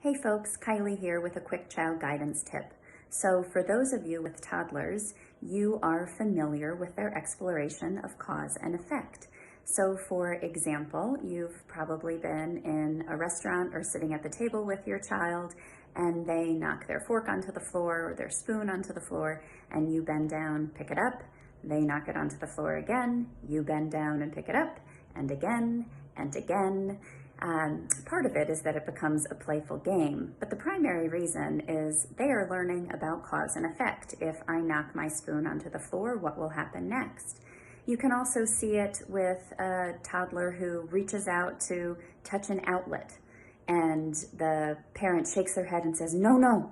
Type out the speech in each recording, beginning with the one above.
Hey folks, Kylie here with a quick child guidance tip. So for those of you with toddlers, you are familiar with their exploration of cause and effect. So for example, you've probably been in a restaurant or sitting at the table with your child and they knock their fork onto the floor or their spoon onto the floor and you bend down, pick it up, they knock it onto the floor again, you bend down and pick it up, and again and again. Part of it is that it becomes a playful game, but the primary reason is they are learning about cause and effect. If I knock my spoon onto the floor, what will happen next? You can also see it with a toddler who reaches out to touch an outlet and the parent shakes their head and says, "No, no."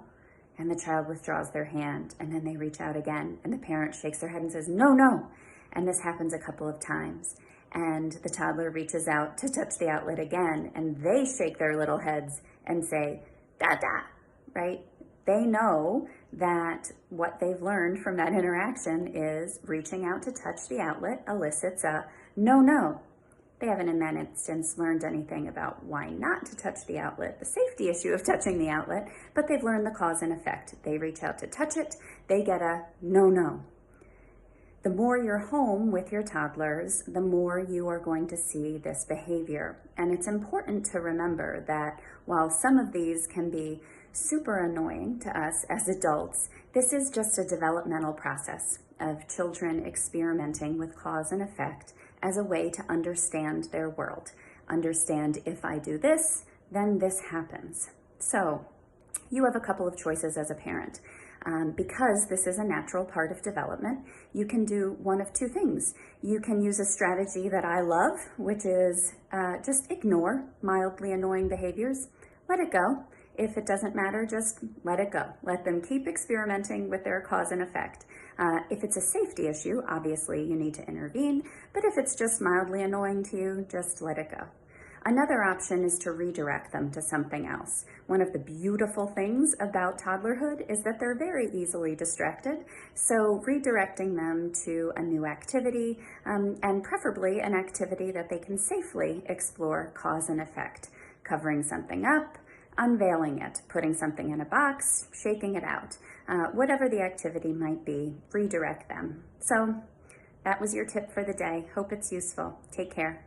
And the child withdraws their hand and then they reach out again and the parent shakes their head and says, "No, no." And this happens a couple of times. And the toddler reaches out to touch the outlet again and they shake their little heads and say, "Da, da," right? They know that what they've learned from that interaction is reaching out to touch the outlet elicits a no, no. They haven't in that instance learned anything about why not to touch the outlet, the safety issue of touching the outlet, but they've learned the cause and effect. They reach out to touch it, they get a no, no. The more you're home with your toddlers, the more you are going to see this behavior. And it's important to remember that while some of these can be super annoying to us as adults, this is just a developmental process of children experimenting with cause and effect as a way to understand their world. Understand, if I do this, then this happens. So you have a couple of choices as a parent. Because this is a natural part of development, you can do one of two things. You can use a strategy that I love, which is just ignore mildly annoying behaviors. Let it go. If it doesn't matter, just let it go. Let them keep experimenting with their cause and effect. If it's a safety issue, obviously you need to intervene, but if it's just mildly annoying to you, just let it go. Another option is to redirect them to something else. One of the beautiful things about toddlerhood is that they're very easily distracted. So redirecting them to a new activity, and preferably an activity that they can safely explore cause and effect. Covering something up, unveiling it, putting something in a box, shaking it out. Whatever the activity might be, redirect them. So that was your tip for the day. Hope it's useful. Take care.